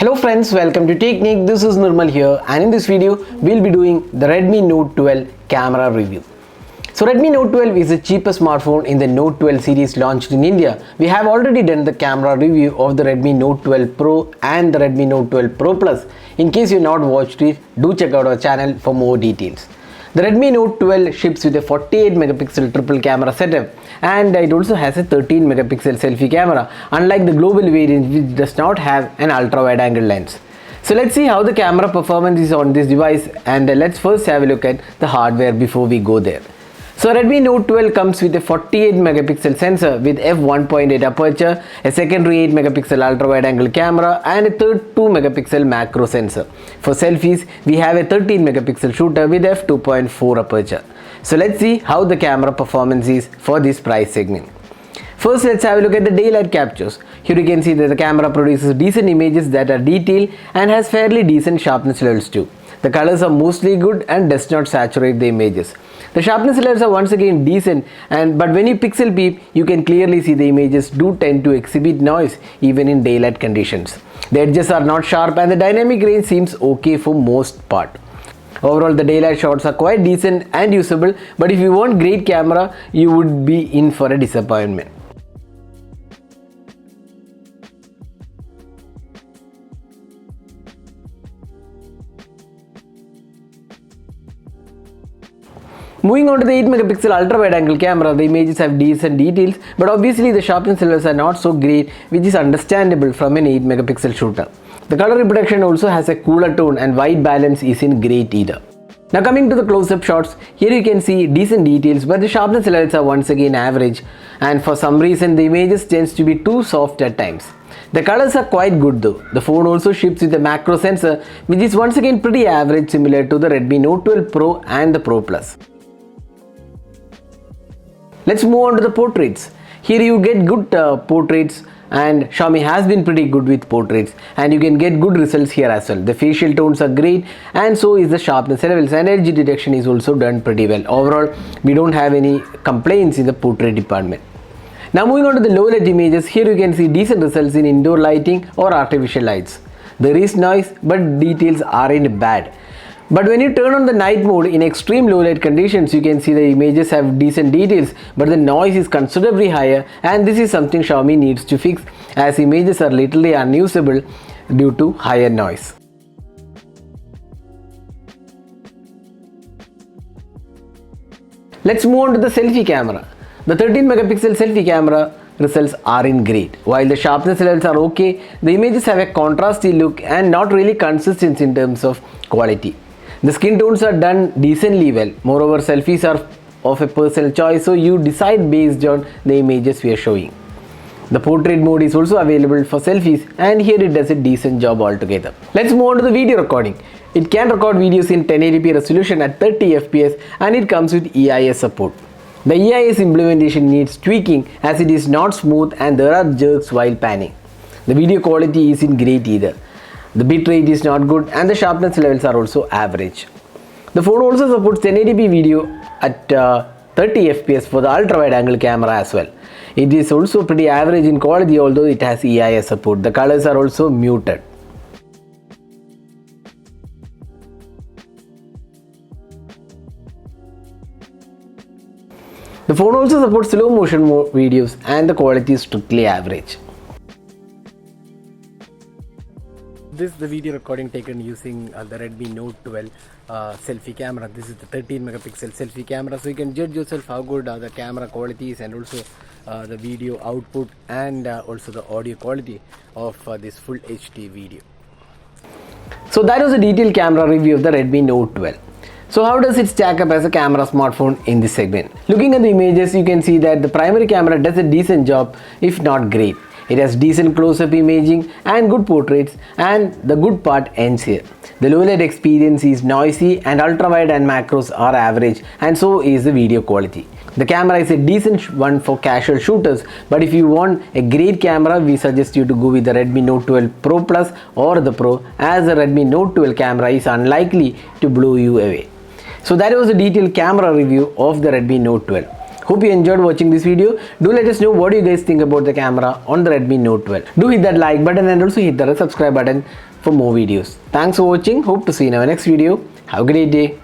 Hello friends, welcome to Technique. This is Nirmal here, and in this video we'll be doing the Redmi Note 12 camera review. So Redmi Note 12 is the cheapest smartphone in the Note 12 series launched in India. We have already done the camera review of the Redmi Note 12 Pro and the Redmi Note 12 Pro Plus. In case you've not watched it, do check out our channel for more details. The Redmi Note 12 ships with a 48 megapixel triple camera setup, and it also has a 13 megapixel selfie camera, unlike the global variant which does not have an ultra wide angle lens. So let's see how the camera performance is on this device, and let's first have a look at the hardware before we go there. So Redmi Note 12 comes with a 48 megapixel sensor with f1.8 aperture, a secondary 8 megapixel ultra wide angle camera, and a third 2 megapixel macro sensor. For selfies, we have a 13 megapixel shooter with f2.4 aperture. So let's see how the camera performance is for this price segment. First, let's have a look at the daylight captures. Here you can see that the camera produces decent images that are detailed and has fairly decent sharpness levels too. The colors are mostly good and does not saturate the images. The sharpness levels are once again decent, but when you pixel peep, you can clearly see the images do tend to exhibit noise even in daylight conditions. The edges are not sharp and the dynamic range seems okay for most part. Overall, the daylight shots are quite decent and usable, but if you want great camera, you would be in for a disappointment. Moving on to the 8 megapixel ultra wide angle camera, the images have decent details, but obviously the sharpness levels are not so great, which is understandable from an 8 megapixel shooter. The color reproduction also has a cooler tone and white balance isn't great either. Now coming to the close-up shots, here you can see decent details, but the sharpness levels are once again average, and for some reason the images tends to be too soft at times. The colors are quite good though. The phone also ships with a macro sensor, which is once again pretty average, similar to the Redmi Note 12 Pro and the Pro Plus. Let's move on to the portraits. Here you get good portraits, and Xiaomi has been pretty good with portraits, and you can get good results here as well. The facial tones are great, and so is the sharpness levels, and edge detection is also done pretty well. Overall, we don't have any complaints in the portrait department. Now moving on to the low light images, here you can see decent results in indoor lighting or artificial lights. There is noise, but details aren't bad. But when you turn on the night mode in extreme low light conditions, you can see the images have decent details, but the noise is considerably higher, and this is something Xiaomi needs to fix, as images are literally unusable due to higher noise. Let's move on to the selfie camera. The 13 megapixel selfie camera results aren't great. While the sharpness levels are okay, the images have a contrasty look and not really consistent in terms of quality. The skin tones are done decently well. Moreover, selfies are of a personal choice, so you decide based on the images we are showing. The portrait mode is also available for selfies, and here it does a decent job altogether. Let's move on to the video recording. It can record videos in 1080p resolution at 30 fps, and it comes with EIS support. The EIS implementation needs tweaking, as it is not smooth and there are jerks while panning. The video quality isn't great either. The bitrate is not good, and the sharpness levels are also average. The phone also supports 1080p video at 30 fps for the ultra wide angle camera as well. It is also pretty average in quality, although it has EIS support. The colors are also muted. The phone also supports slow motion videos, and the quality is strictly average. This is the video recording taken using the Redmi Note 12 selfie camera. This is the 13 megapixel selfie camera, so you can judge yourself how good the camera quality is, and also the video output, and also the audio quality of this full HD video. So that was a detailed camera review of the Redmi Note 12. So how does it stack up as a camera smartphone in this segment? Looking at the images, you can see that the primary camera does a decent job, if not great. It has decent close-up imaging and good portraits, and the good part ends here. The low light experience is noisy, and ultra-wide and macros are average, and so is the video quality. The camera is a decent one for casual shooters, but if you want a great camera, we suggest you to go with the Redmi Note 12 Pro Plus or the Pro, as the Redmi Note 12 camera is unlikely to blow you away. So that was a detailed camera review of the Redmi Note 12. Hope you enjoyed watching this video. Do let us know what you guys think about the camera on the Redmi Note 12. Do hit that like button and also hit the subscribe button for more videos. Thanks for watching. Hope to see you in our next video. Have a great day.